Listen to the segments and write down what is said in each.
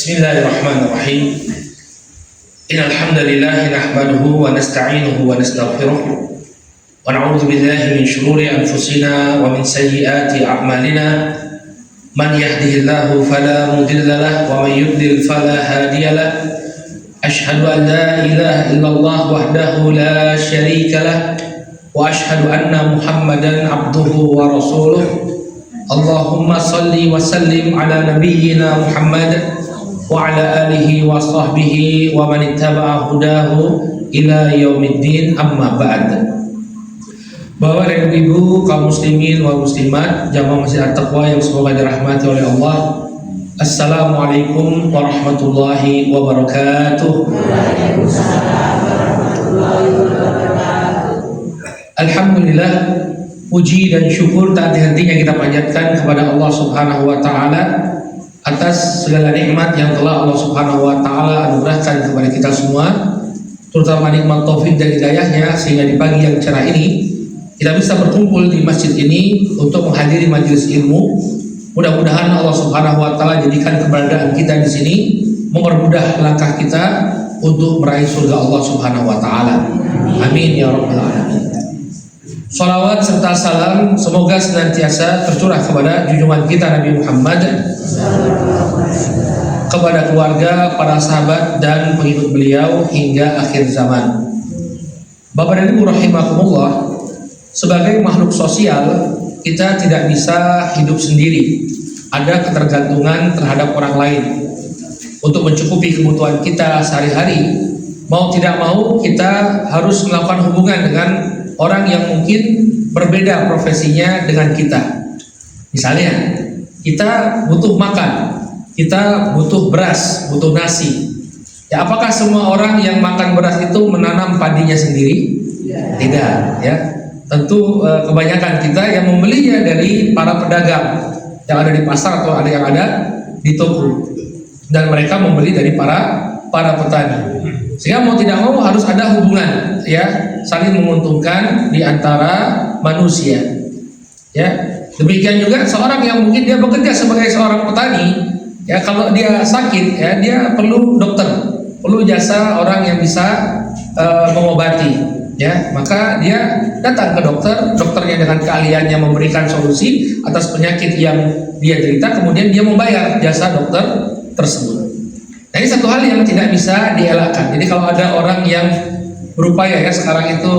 Bismillahirrahmanirrahim. Innal hamdalillah nahmaduhu wa nasta'inuhu wa nastaghfiruh wa na'udzu billahi min shururi anfusina wa min sayyiati a'malina. Man yahdihillahu fala mudilla lahu wa man yudlil fala hadiya lahu. Ashhadu an la ilaha illallah wahdahu la syarika lahu wa ashhadu anna Muhammadan abduhu wa rasuluh. Allahumma salli wa sallim ala nabiyyina Muhammad wa ala alihi wa sahbihi wa man ittaba'a hudahu ila yaumiddin, amma ba'd. Bapak dan Ibu kaum muslimin wal muslimat jamaah Masjid At-Taqwa yang semoga dirahmati oleh Allah. Assalamualaikum warahmatullahi wabarakatuh. Waalaikumsalam warahmatullahi wabarakatuh. Alhamdulillah, puji dan syukur tak henti-hentinya kita panjatkan kepada Allah Subhanahu wa taala atas segala nikmat yang telah Allah Subhanahu wa taala anugerahkan kepada kita semua, terutama nikmat taufik dan hidayahnya, sehingga di pagi yang cerah ini kita bisa berkumpul di masjid ini untuk menghadiri majelis ilmu. Mudah-mudahan Allah Subhanahu wa taala jadikan keberadaan kita di sini mempermudah langkah kita untuk meraih surga Allah Subhanahu wa taala. Amin ya rabbal alamin. Salawat serta salam semoga senantiasa tercurah kepada junjungan kita Nabi Muhammad, kepada keluarga, para sahabat dan pengikut beliau hingga akhir zaman. Bapak dan Ibu rahimakumullah, sebagai makhluk sosial kita tidak bisa hidup sendiri. Ada ketergantungan terhadap orang lain untuk mencukupi kebutuhan kita sehari-hari. Mau tidak mau kita harus melakukan hubungan dengan orang yang mungkin berbeda profesinya dengan kita. Misalnya, kita butuh makan, kita butuh beras, butuh nasi. Ya, apakah semua orang yang makan beras itu menanam padinya sendiri? Tidak, ya. Tentu kebanyakan kita yang membelinya dari para pedagang yang ada di pasar atau ada yang ada di toko, dan mereka membeli dari para petani. Sehingga mau tidak mau harus ada hubungan, ya, saling menguntungkan di antara manusia. Ya, demikian juga seorang yang mungkin dia bekerja sebagai seorang petani, ya, kalau dia sakit, ya, dia perlu dokter, perlu jasa orang yang bisa mengobati, ya, maka dia datang ke dokter, dokternya dengan keahliannya memberikan solusi atas penyakit yang dia derita, kemudian dia membayar jasa dokter tersebut. Nah, ini satu hal yang tidak bisa dielakkan. Jadi kalau ada orang yang berupaya, ya, sekarang itu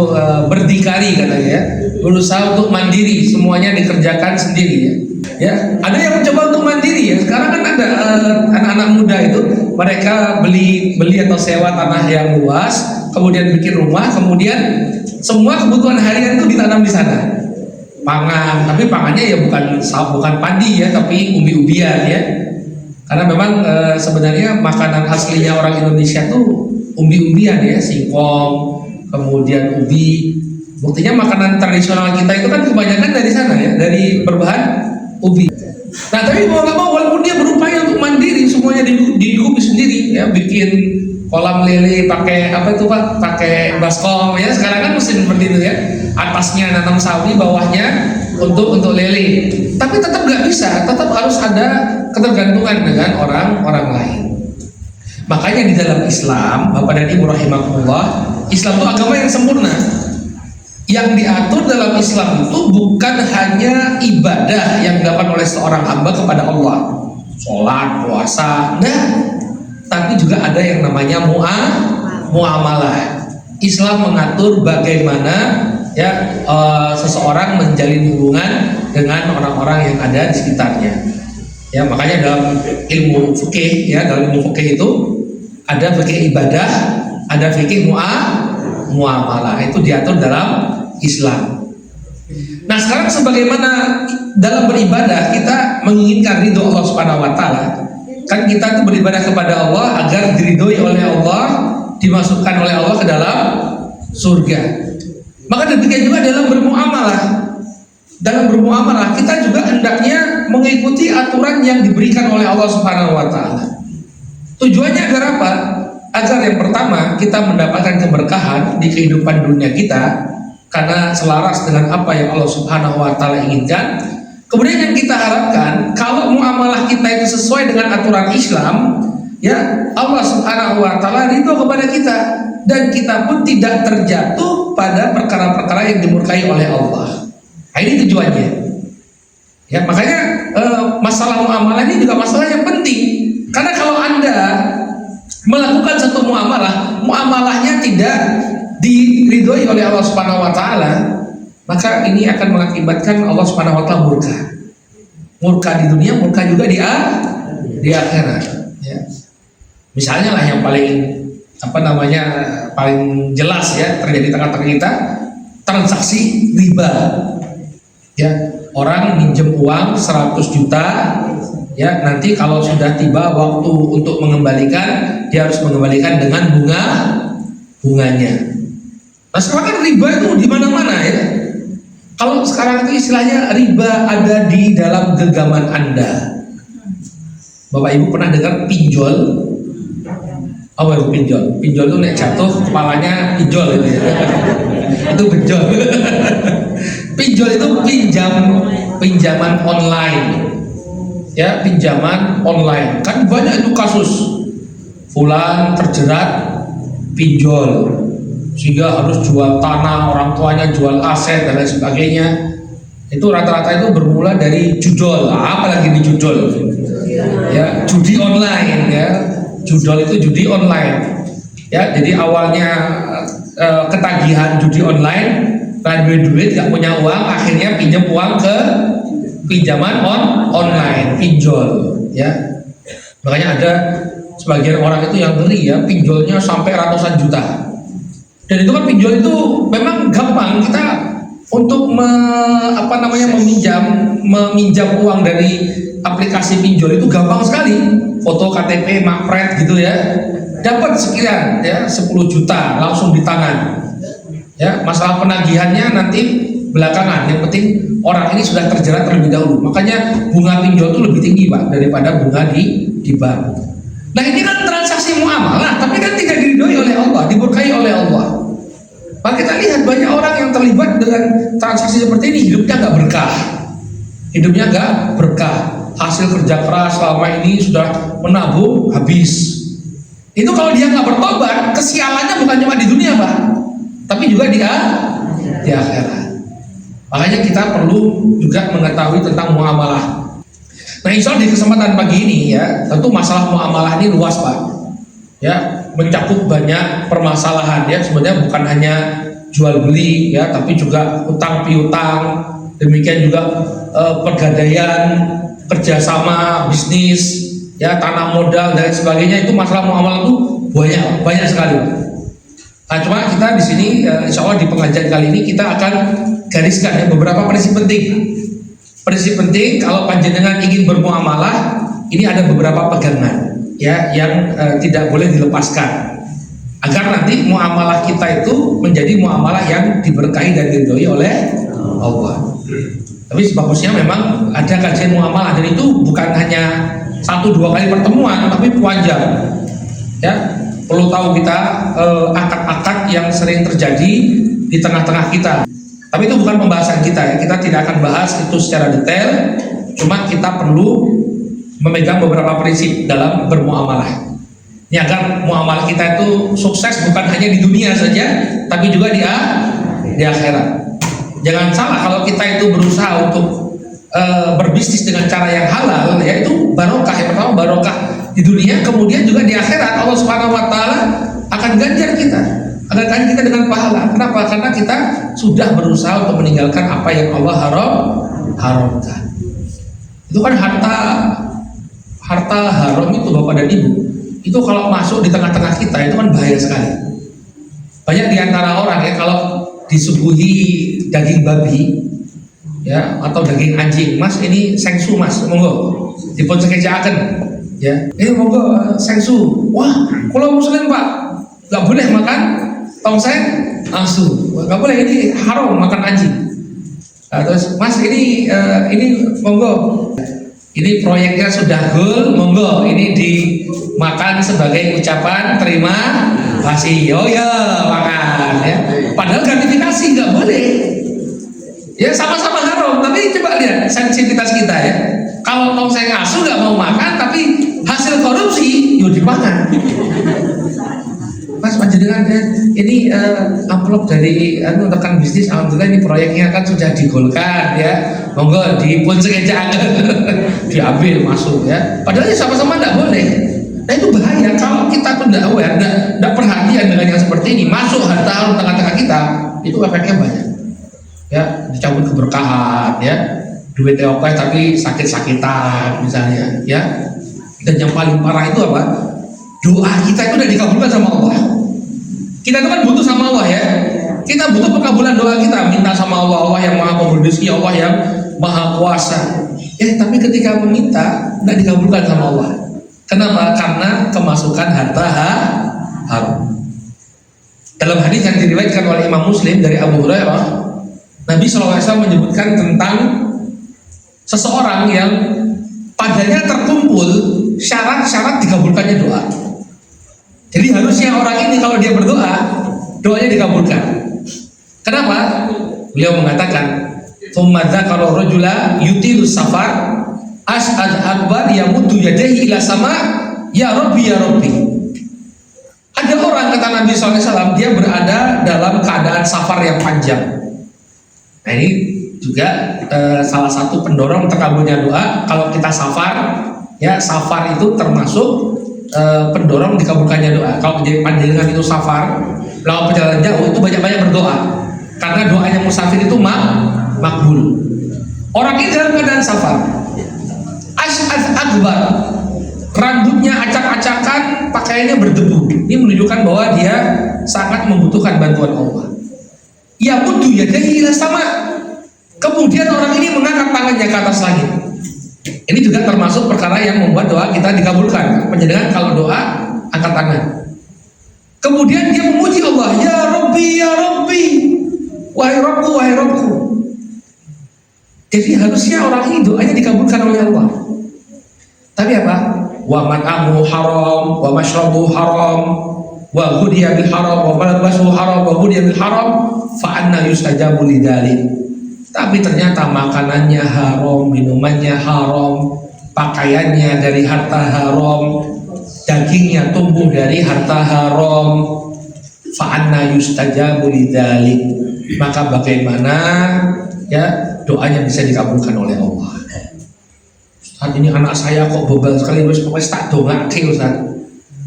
berdikari katanya, ya, berusaha untuk mandiri, semuanya dikerjakan sendiri, ya. Ya, ada yang mencoba untuk mandiri, ya. Sekarang kan ada anak-anak muda itu, mereka beli atau sewa tanah yang luas, kemudian bikin rumah, kemudian semua kebutuhan harian itu ditanam di sana. Pangan, tapi pangannya ya bukan padi, ya, tapi umbi-umbian, ya. Karena memang sebenarnya makanan aslinya orang Indonesia tuh umbi-umbian, ya, singkong, kemudian ubi. Buktinya makanan tradisional kita itu kan kebanyakan dari sana, ya, dari berbahan ubi. Nah, tapi mau nggak mau, walaupun dia berupaya untuk mandiri, semuanya dihidupi sendiri, ya, bikin kolam lele pakai apa itu Pak? Pakai baskom, ya. Sekarang kan mesin seperti itu, ya. Atasnya nanam sawi, bawahnya untuk lele. Tapi tetap nggak bisa, tetap harus ada ketergantungan dengan orang lain. Makanya di dalam Islam, Bapak dan Ibu rahimakumullah, Islam itu agama yang sempurna. Yang diatur dalam Islam itu bukan hanya ibadah yang dilakukan oleh seorang hamba kepada Allah, sholat, puasa, enggak. Tapi juga ada yang namanya muamalah. Islam mengatur bagaimana, ya, seseorang menjalin hubungan dengan orang-orang yang ada di sekitarnya. Ya, makanya dalam ilmu fikih, ya, dalam ilmu fikih itu ada fikih ibadah, ada fikih muamalah. Itu diatur dalam Islam. Nah, sekarang sebagaimana dalam beribadah kita menginginkan ridho Allah Subhanahu wa taala. Kan kita itu beribadah kepada Allah agar diridhoi oleh Allah, dimasukkan oleh Allah ke dalam surga. Maka demikian juga dalam bermuamalah. Dalam bermuamalah kita juga hendaknya mengikuti aturan yang diberikan oleh Allah Subhanahu wa taala. Tujuannya agar apa? Agar yang pertama kita mendapatkan keberkahan di kehidupan dunia kita karena selaras dengan apa yang Allah Subhanahu wa taala inginkan. Kemudian yang kita harapkan, kalau muamalah kita itu sesuai dengan aturan Islam, ya Allah Subhanahu wa taala ridho kepada kita dan kita pun tidak terjatuh pada perkara-perkara yang dimurkai oleh Allah. Nah, ini tujuannya. Ya, makanya masalah muamalah ini juga masalah yang penting. Karena kalau Anda melakukan satu muamalah, muamalahnya tidak diridhoi oleh Allah Subhanahu wa taala, maka ini akan mengakibatkan Allah Subhanahu wa taala murka. Murka di dunia, murka juga di akhirat, ya. Misalnya lah yang paling jelas ya terjadi di tengah-tengah kita, transaksi riba. Ya, orang minjem uang 100 juta, ya, nanti kalau sudah tiba waktu untuk mengembalikan, dia harus mengembalikan dengan bunganya. Nah, sekarang kan riba itu di mana-mana ya. Kalau sekarang itu istilahnya riba ada di dalam genggaman Anda. Bapak Ibu pernah dengar pinjol? Apa itu pinjol? Pinjol itu nek jatuh kepalanya pinjol itu ya. Itu benjol. Pinjol itu pinjaman online. Ya, pinjaman online. Kan banyak itu kasus. Fulan terjerat pinjol, sehingga harus jual tanah, orang tuanya jual aset dan lain sebagainya. Itu rata-rata itu bermula dari judol, apalagi di judol, ya, judi online ya. Judol itu judi online, ya. Jadi awalnya ketagihan judi online, kan duit nggak punya uang, akhirnya pinjam uang ke pinjaman online, pinjol, ya. Makanya ada sebagian orang itu yang ngeri ya, pinjolnya sampai ratusan juta. Dan itu kan pinjol itu memang gampang kita untuk meminjam uang dari aplikasi pinjol itu gampang sekali. Foto KTP, makpret gitu ya, dapat sekian ya, 10 juta langsung di tangan. Ya, masalah penagihannya nanti belakangan. Yang penting orang ini sudah terjerat terlebih dahulu. Makanya bunga pinjol itu lebih tinggi Pak daripada bunga di bank. Nah, ini kan transaksi muamalah, tapi kan tidak diridhoi oleh Allah, diberkahi oleh Allah. Maka kita lihat banyak orang yang terlibat dengan transaksi seperti ini, hidupnya nggak berkah. Hidupnya nggak berkah. Hasil kerja keras selama ini sudah menabung habis. Itu kalau dia nggak bertobat, kesialannya bukan cuma di dunia Pak, tapi juga di akhirat. Makanya kita perlu juga mengetahui tentang muamalah. Nah, insya Allah di kesempatan pagi ini ya, tentu masalah muamalah ini luas Pak, ya, mencakup banyak permasalahan ya. Sebenarnya bukan hanya jual beli ya, tapi juga utang piutang, demikian juga pegadaian, kerjasama bisnis ya, tanam modal dan sebagainya. Itu masalah muamalah itu banyak sekali. Nah, cuma kita di sini insya Allah di pengajian kali ini kita akan gariskan ya beberapa prinsip penting. Prinsip penting kalau panjenengan ingin bermuamalah, ini ada beberapa pegangan ya yang tidak boleh dilepaskan agar nanti muamalah kita itu menjadi muamalah yang diberkahi dan diridhoi oleh Allah. Tapi sebagusnya memang ada kajian muamalah, dan itu bukan hanya 1-2 kali pertemuan, tapi panjang ya. Perlu tahu kita akad-akad yang sering terjadi di tengah-tengah kita. Tapi itu bukan pembahasan kita ya. Kita tidak akan bahas itu secara detail. Cuma kita perlu memegang beberapa prinsip dalam bermuamalah. Ini agar muamalah kita itu sukses bukan hanya di dunia saja, tapi juga di akhirat. Jangan salah kalau kita itu berusaha untuk berbisnis dengan cara yang halal, yaitu barokah. Yang pertama barokah di dunia, kemudian juga di akhirat Allah Subhanahu wa taala akan ganjar kita, akan ganjar kita dengan pahala. Kenapa? Karena kita sudah berusaha untuk meninggalkan apa yang Allah haramkan. Itu kan harta haram itu Bapak dan Ibu, itu kalau masuk di tengah-tengah kita itu kan bahaya sekali. Banyak di antara orang ya, kalau disuguhi daging babi ya atau daging anjing, Mas ini sengsu Mas, monggo dipun sekejaken ya, monggo sengsu. Wah, kalau muslim Pak nggak boleh makan tongseng asu, nggak boleh, ini haram makan anjing. Nah, terus Mas ini monggo, ini proyeknya sudah goal, monggo ini dimakan sebagai ucapan terima kasih. Oh ya, makan ya. Padahal gratifikasi nggak boleh. Ya sama-sama haram, tapi coba lihat sensitivitas kita ya. Kalau mau saya ngasuh nggak mau makan, tapi hasil korupsi yo dimakan. Mas panjenengan ini amplop dari rekan bisnis, alhamdulillah ini proyeknya kan sudah digolkan ya, monggo dipun sekejap diambil masuk ya. Padahal sama-sama tidak boleh. Nah itu bahaya kalau kita pun tidak aware, tidak perhatian dengan yang seperti ini, masuk harta harum tengah-tengah kita, itu efeknya banyak. Ya, dicabut keberkahan, ya, duit oke tapi sakit-sakitan misalnya, ya. Dan yang paling parah itu apa? Doa kita itu udah dikabulkan sama Allah. Kita itu kan butuh sama Allah ya. Kita butuh pengabulan doa kita, minta sama Allah, Allah yang maha pemberi rezeki, Allah yang maha kuasa. Tapi ketika meminta tidak dikabulkan sama Allah. Kenapa? Karena kemasukan harta haram. Dalam hadis yang diriwayatkan oleh Imam Muslim dari Abu Hurairah, Nabi SAW menyebutkan tentang seseorang yang padanya terkumpul syarat-syarat dikabulkannya doa. Jadi harusnya orang ini kalau dia berdoa, doanya dikabulkan. Kenapa? Beliau mengatakan, "Tsumma dzakara rajula yutilu safar as'ad akbar yamuddu yadayhi ila sama ya Rabbi ya Rabbi." Ada orang, kata Nabi SAW, dia berada dalam keadaan safar yang panjang. Nah ini juga salah satu pendorong terkabulnya doa. Kalau kita safar, ya safar itu termasuk pendorong dikabulkannya doa. Kalau panjenengan itu safar, lalu perjalanan jauh, itu banyak-banyak berdoa. Karena doanya musafir itu makbul. Orang ini dalam keadaan safar, Ash'ad akbar, rambutnya acak-acakan, pakaiannya berdebu. Ini menunjukkan bahwa dia sangat membutuhkan bantuan Allah. Ya muddu yadayhi ila sama. Kemudian orang ini mengangkat tangannya ke atas langit. Ini juga termasuk perkara yang membuat doa kita dikabulkan. Penjenengan kalau doa angkat tangan. Kemudian dia memuji Allah, ya Rabbi ya Rabbi, wahai Rabbku wahai Rabbku. Jadi harusnya orang ini doanya dikabulkan oleh Allah. Tapi apa? Wa mat'amu haram, wa mashrabu haram, wa ghudiya bil haram, wa malbasu haram, wa ghudiya bil haram, fa anna yustajabu lidzalik. Tapi ternyata makanannya haram, minumannya haram, pakaiannya dari harta haram, dagingnya tumbuh dari harta haram, fa anna yustajabu lidzalik. Maka bagaimana ya doanya bisa dikabulkan oleh Allah? Saat ini anak saya kok bebal sekali, wes tak dongake Ustaz.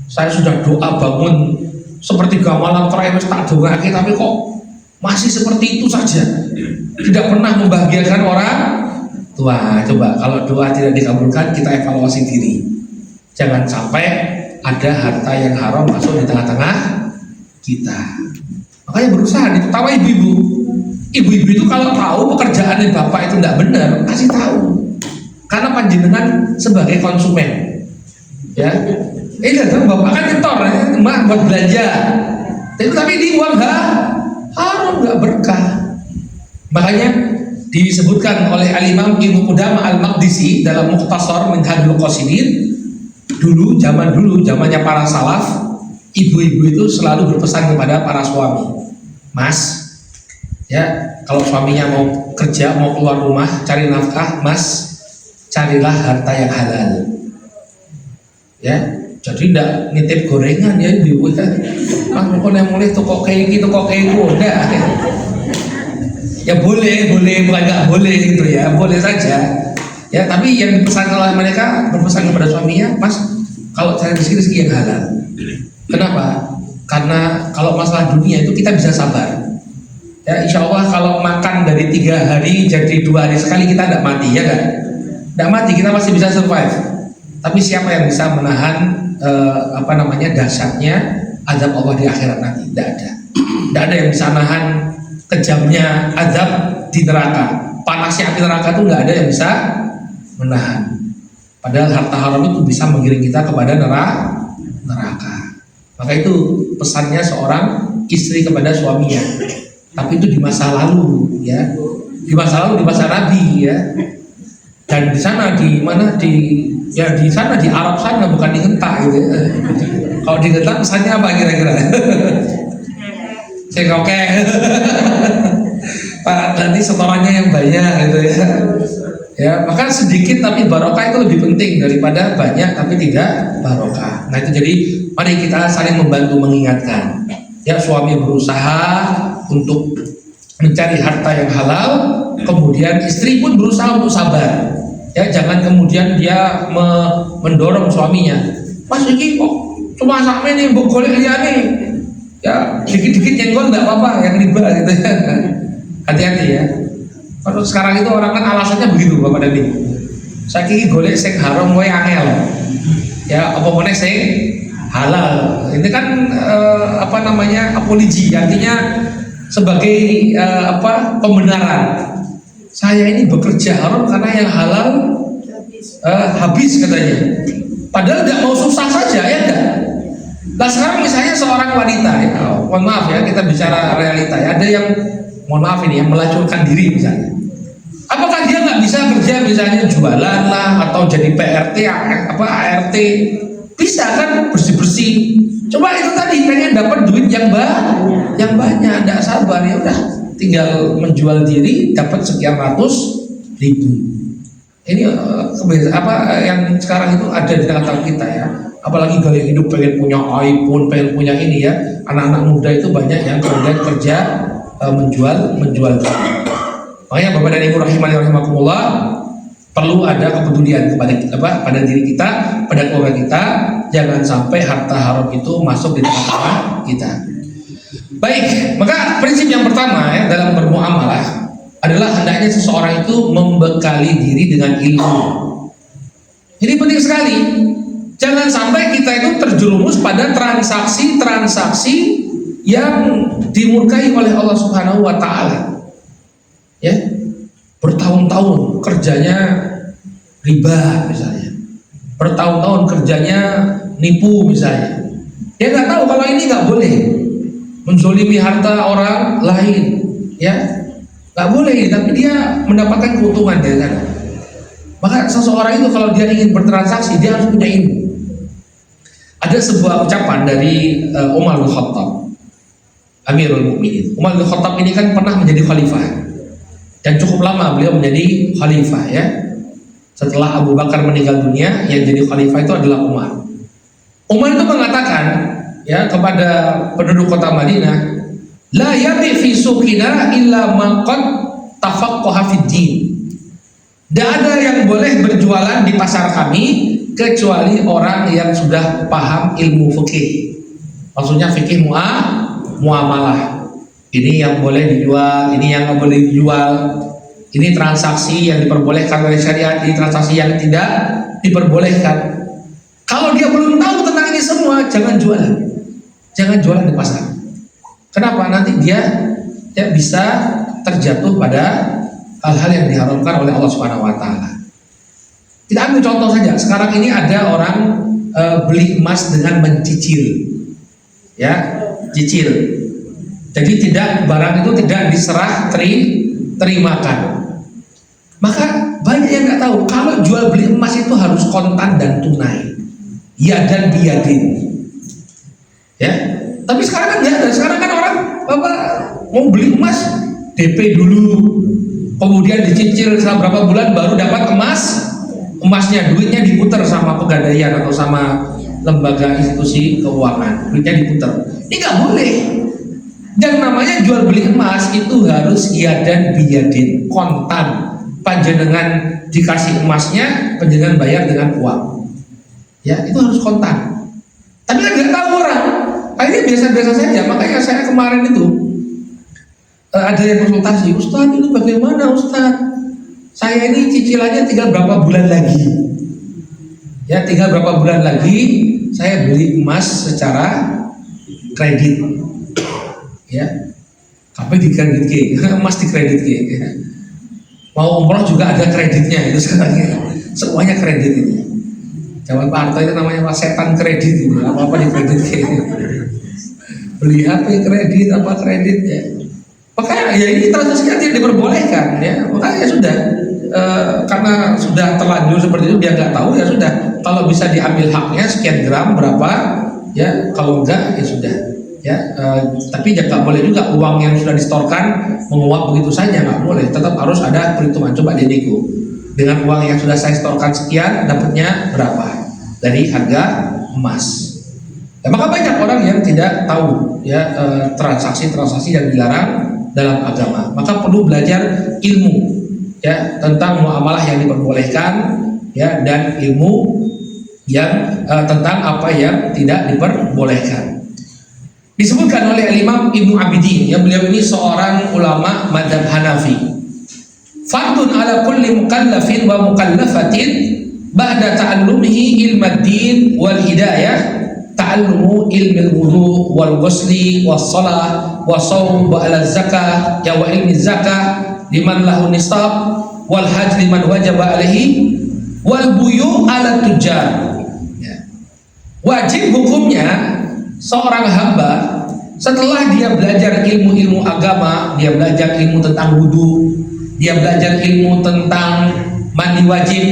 Saya sudah doa bangun sepertiga malam terakhir, wes tak dongake, tapi kok masih seperti itu saja, tidak pernah membahagiakan orang tua. Coba kalau doa tidak dikabulkan, kita evaluasi diri. Jangan sampai ada harta yang haram masuk di tengah-tengah kita. Makanya berusaha ditawa ibu-ibu. Ibu-ibu itu kalau tahu pekerjaan bapak itu tidak benar, kasih tahu. Karena panjenengan sebagai konsumen, ya. Kan bapak kan nyetor, mbak buat belanja. Tapi di uang haram, nggak berkah. Makanya disebutkan oleh Al-Imam Ibnu Qudamah Al-Maqdisi dalam Mukhtasar Minhajul Qasidin, zamannya para salaf, ibu-ibu itu selalu berpesan kepada para suami, Mas, ya kalau suaminya mau kerja, mau keluar rumah cari nafkah, Mas, carilah harta yang halal, ya. Jadi tidak nitip gorengan ya ibu kan. Mas pokok yang mulai toko kayak gitu, enggak. Ya boleh, bukan nggak boleh gitu ya, boleh saja. Ya tapi yang dipesan oleh mereka, berpesan kepada suaminya, Mas kalau cari rezeki yang halal. Kenapa? Karena kalau masalah dunia itu kita bisa sabar. Ya insya Allah kalau makan dari 3 hari jadi 2 hari sekali kita tidak mati, ya kan? Tidak mati, kita masih bisa survive. Tapi siapa yang bisa menahan dahsyatnya azab Allah di akhirat nanti? Tidak ada. Tidak ada yang bisa nahan kejamnya azab di neraka. Panasnya api neraka itu nggak ada yang bisa menahan. Padahal harta haram itu bisa mengiring kita kepada neraka. Maka itu pesannya seorang istri kepada suaminya. Tapi itu di masa lalu, ya. Di masa lalu, di masa Nabi, ya. Dan di sana di sana di Arab sana, bukan di Ngentak gitu. Kalau di Ngentak pesannya apa kira-kira? Oke. Pak nanti setorannya yang banyak gitu ya. Ya, maka sedikit tapi barokah itu lebih penting daripada banyak tapi tidak barokah. Nah itu jadi mari kita saling membantu mengingatkan. Ya, suami berusaha untuk mencari harta yang halal, kemudian istri pun berusaha untuk sabar. Ya, jangan kemudian dia mendorong suaminya. Mas iki kok cuma sampe nih mbok golek liyane. Ya, dikit-dikit nyenggol enggak apa-apa, yang riba gitu ya. Hati-hati ya. Kalau sekarang itu orang kan alasannya begitu Bapak dan Ibu. Saiki golek sing haram wae angel. Ya, apa meneh sing halal. Ini kan apologi, artinya sebagai pembenaran. Saya ini bekerja haram karena yang halal habis katanya. Padahal nggak mau susah saja ya enggak. Nah sekarang misalnya seorang wanita, ya, mohon maaf ya kita bicara realita ya, ada yang mohon maaf ini yang melacurkan diri misalnya. Apakah dia nggak bisa kerja misalnya jualan lah atau jadi PRT ART? Bisa kan bersih-bersih. Coba itu tadi pengen dapat duit yang banyak, nggak sabar ya udah tinggal menjual diri dapat sekian ratus ribu. Ini yang sekarang itu ada di tengah-tengah kita ya. Apalagi gaya hidup pengen punya iPhone, pengen punya ini ya. Anak-anak muda itu banyak yang kemudian kerja menjual diri. Makanya Bapak dan Ibu rahimani rahimakumullah, perlu ada kepedulian pada diri kita, pada keluarga kita. Jangan sampai harta haram itu masuk di tengah-tengah kita. Baik, maka prinsip yang pertama ya dalam bermuamalah adalah hendaknya seseorang itu membekali diri dengan ilmu. Ini penting sekali. Jangan sampai kita itu terjerumus pada transaksi-transaksi yang dimurkai oleh Allah Subhanahu wa taala. Ya. Bertahun-tahun kerjanya riba misalnya. Bertahun-tahun kerjanya nipu misalnya. Dia nggak tahu kalau ini nggak boleh. Menzolimi harta orang lain, ya nggak boleh, tapi dia mendapatkan keuntungan dari sana. Maka seseorang itu kalau dia ingin bertransaksi dia harus punya ilmu. Ada sebuah ucapan dari Umar bin Khattab, Amirul Mukminin. Umar bin Khattab ini kan pernah menjadi khalifah dan cukup lama beliau menjadi khalifah ya. Setelah Abu Bakar meninggal dunia, yang jadi khalifah itu adalah Umar. Umar itu mengatakan ya kepada penduduk kota Madinah, la yabi fi suqina illa man qad tafaqqaha fid din. Tidak ada yang boleh berjualan di pasar kami kecuali orang yang sudah paham ilmu fikih. Maksudnya fikih muamalah. Ini yang boleh dijual, ini yang nggak boleh dijual. Ini transaksi yang diperbolehkan oleh syariat, ini transaksi yang tidak diperbolehkan. Kalau dia belum tahu tentang ini semua, jangan jualan. Jangan jualan di pasar. Kenapa? Nanti dia bisa terjatuh pada hal-hal yang diharamkan oleh Allah Subhanahu wa taala. Kita ambil contoh saja. Sekarang ini ada orang beli emas dengan mencicil. Ya, cicil. Jadi barang itu tidak diserah terimakan. Maka banyak yang nggak tahu kalau jual beli emas itu harus kontan dan tunai. Ya dan biadin. Ya, tapi sekarang kan nggak ada. Sekarang kan orang mau beli emas DP dulu, kemudian dicicil selama berapa bulan baru dapat emasnya, duitnya diputar sama pegadaian atau sama lembaga institusi keuangan, duitnya diputar. Ini nggak boleh. Yang namanya jual beli emas itu harus iya dan biadin, kontan. Panjenengan dikasih emasnya, panjenengan bayar dengan uang. Ya, itu harus kontan. Tapi kan nggak tahu orang. Ini biasa-biasa saja. Makanya saya kemarin itu ada yang konsultasi, Ustadz itu bagaimana Ustadz? Saya ini cicilannya tinggal berapa bulan lagi? Ya, tinggal berapa bulan lagi saya beli emas secara kredit. Ya, tapi di kredit emas di kredit ya. Mau umroh juga ada kreditnya itu sekarang ya. Semuanya kredit ini. Zaman Pak Harto itu namanya setan kredit ini. Apa-apa di kredit beli HP kredit apa kreditnya. Makanya ya ini transaksi tidak diperbolehkan ya. Makanya ya sudah karena sudah terlanjur seperti itu dia nggak tahu ya sudah. Kalau bisa diambil haknya sekian gram berapa ya, kalau enggak ya sudah. Ya, tapi nggak boleh juga uang yang sudah distorkan menguap begitu saja, nggak boleh. Tetap harus ada perhitungan. Coba dinego dengan uang yang sudah saya setorkan sekian, dapatnya berapa dari harga emas. Ya, maka banyak orang yang tidak tahu ya transaksi-transaksi yang dilarang dalam agama. Maka perlu belajar ilmu ya tentang muamalah yang diperbolehkan ya dan ilmu yang tentang apa yang tidak diperbolehkan. Disebutkan oleh Imam Ibnu Abidin, ya beliau ini seorang ulama madzhab Hanafi. Fardun ala kulli mukallafin wa mukallafatin ba'da ta'allumihi ilmad din wal hidayah ta'allumu ilmil wudu wal ghusli was shalah was shaum wa ala zakah ya wa ilmi zakah liman lahu nisab wal hajj liman wajaba alaihi wal buyu ala tujar. Ya. Wajib hukumnya seorang hamba setelah dia belajar ilmu-ilmu agama, dia belajar ilmu tentang wudu, dia belajar ilmu tentang mandi wajib,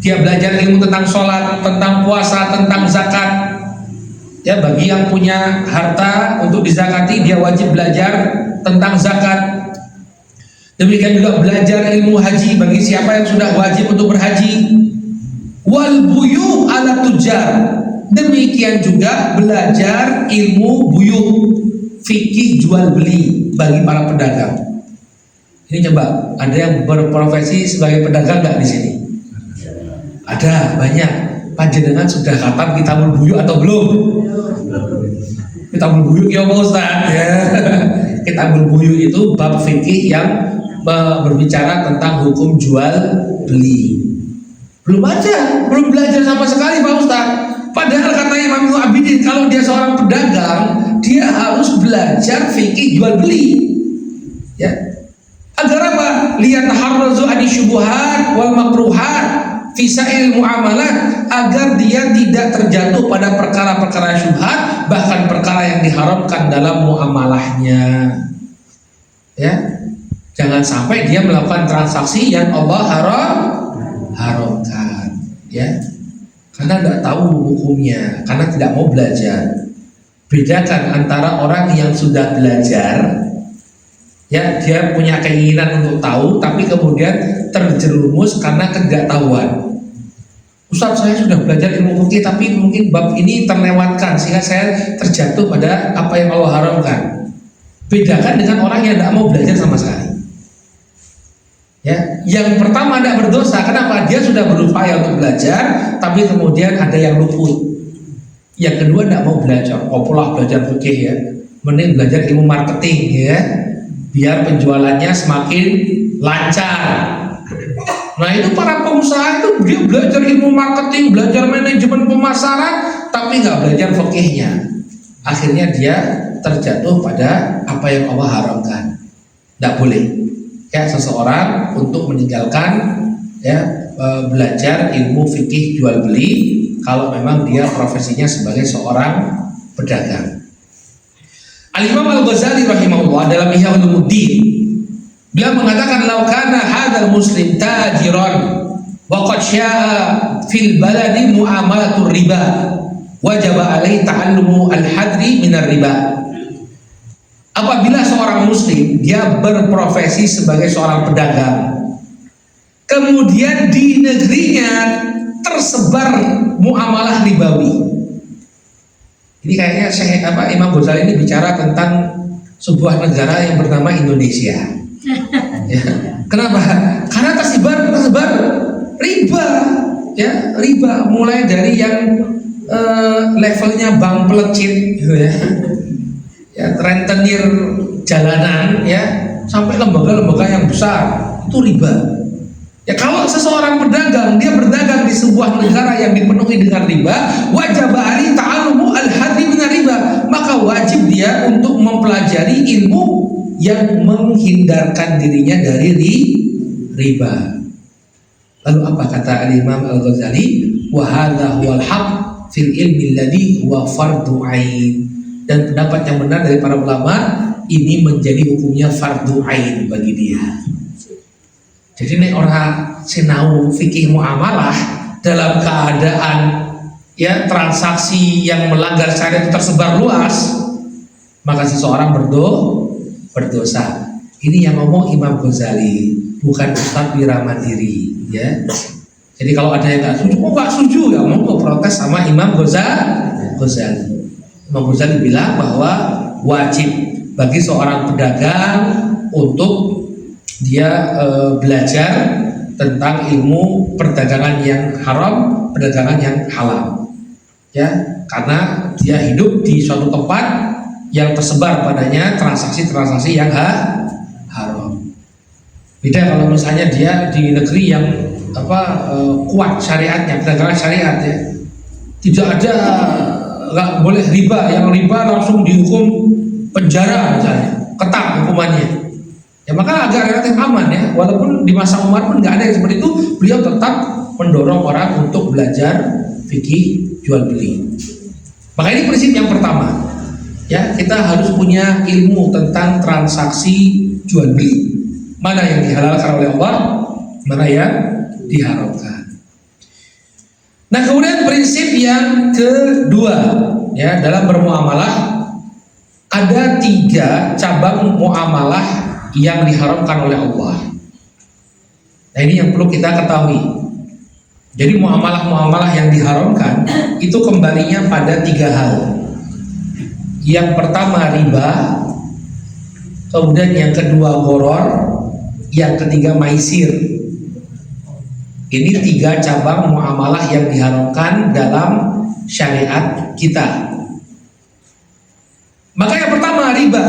dia belajar ilmu tentang sholat, tentang puasa, tentang zakat. Ya, bagi yang punya harta untuk dizakati, dia wajib belajar tentang zakat. Demikian juga belajar ilmu haji bagi siapa yang sudah wajib untuk berhaji. Wal buyu ala tujar. Demikian juga belajar ilmu buyu, fikih jual beli bagi para pedagang. Ini coba, ada yang berprofesi sebagai pedagang nggak di sini? Ada, banyak. Panjenengan sudah khatam Kitabul Buyu atau belum? Kitabul Buyu ya Pak Ustaz ya. Kitabul Buyu itu bab fikih yang berbicara tentang hukum jual beli. Belum aja, belum belajar sama sekali Pak Ustaz. Padahal kata Imam Ibnu Abidin, kalau dia seorang pedagang, dia harus belajar fikih jual beli. Ya. Agar apa? Liyataharrazu ani syubuhat wal makruhat fi sa'il muamalah, agar dia tidak terjatuh pada perkara-perkara syubhat, bahkan perkara yang diharamkan dalam muamalahnya. Ya. Jangan sampai dia melakukan transaksi yang Allah haramkan, ya. Karena tidak tahu hukumnya, karena tidak mau belajar. Bedakan antara orang yang sudah belajar, ya dia punya keinginan untuk tahu, tapi kemudian terjerumus karena ketidaktahuan. Ustaz, saya sudah belajar ilmu fikih, tapi mungkin bab ini terlewatkan sehingga saya terjatuh pada apa yang Allah haramkan. Bedakan dengan orang yang tidak mau belajar sama sekali. Ya, yang pertama tidak berdosa. Kenapa? Dia sudah berupaya untuk belajar, tapi kemudian ada yang luput. Yang kedua tidak mau belajar. Opolah belajar fikih ya, mending belajar ilmu marketing ya, biar penjualannya semakin lancar. Nah itu para pengusaha itu dia belajar ilmu marketing, belajar manajemen pemasaran, tapi nggak belajar fikihnya. Akhirnya dia terjatuh pada apa yang Allah haramkan. Tidak boleh. Ya, seseorang untuk meninggalkan ya belajar ilmu fikih jual beli kalau memang dia profesinya sebagai seorang pedagang. Al-Imam Al-Ghazali rahimahullah dalam Ihya Ulumuddin beliau mengatakan, "Lau kana hadzal muslim tajiran wa qad syaa fil baladi muamalatur riba wajaba alaihi ta'allumu al-hadri minar riba." Apabila seorang muslim dia berprofesi sebagai seorang pedagang, kemudian di negerinya tersebar muamalah ribawi. Ini kayaknya Imam Ghazali ini bicara tentang sebuah negara yang bernama Indonesia. Ya. Kenapa? Karena tersebar riba, ya riba mulai dari yang levelnya bank pelecit, gitu ya. Ya, rentenir jalanan ya sampai lembaga-lembaga yang besar itu riba. Ya kalau seseorang pedagang dia berdagang di sebuah negara yang dipenuhi dengan riba, wajib ali ta'allumu al-hadri min riba, maka wajib dia untuk mempelajari ilmu yang menghindarkan dirinya dari riba. Lalu apa kata Imam Al-Ghazali? Wa hadza huwal haqq fil ilmi alladhi huwa fardhu ain. Dan pendapat yang benar dari para ulama, ini menjadi hukumnya fardu ain bagi dia. Jadi nek orang sinau fikih muamalah dalam keadaan ya transaksi yang melanggar syariat tersebar luas, maka seseorang berdosa. Ini yang ngomong Imam Ghazali. bukan Ustadz Wira Mandiri, ya. Jadi kalau ada yang nggak setuju, nggak setuju ya mau protes sama Imam Ghazali. Imam Ghazali bilang bahwa wajib bagi seorang pedagang untuk dia belajar tentang ilmu perdagangan yang haram, perdagangan yang halal, ya, karena dia hidup di suatu tempat yang tersebar padanya transaksi-transaksi yang haram. Beda kalau misalnya dia di negeri yang kuat syariatnya, perdagangan syariat, ya, tidak ada, nggak boleh riba, yang riba langsung dihukum penjara misalnya, ketat hukumannya. Ya maka agak relatif aman, ya, walaupun di masa Umar pun nggak ada yang seperti itu, beliau tetap mendorong orang untuk belajar fikih jual beli. Maka ini prinsip yang pertama, ya, kita harus punya ilmu tentang transaksi jual beli, mana yang dihalalkan oleh Allah, mana yang diharamkan. Nah, kemudian prinsip yang kedua, ya, dalam bermuamalah ada 3 cabang muamalah yang diharamkan oleh Allah. Nah, ini yang perlu kita ketahui. Jadi muamalah-muamalah yang diharamkan itu kembalinya pada 3 hal. Yang pertama riba, kemudian yang kedua gharar, yang ketiga maisir. Ini 3 cabang muamalah yang diharamkan dalam syariat kita. Maka yang pertama riba.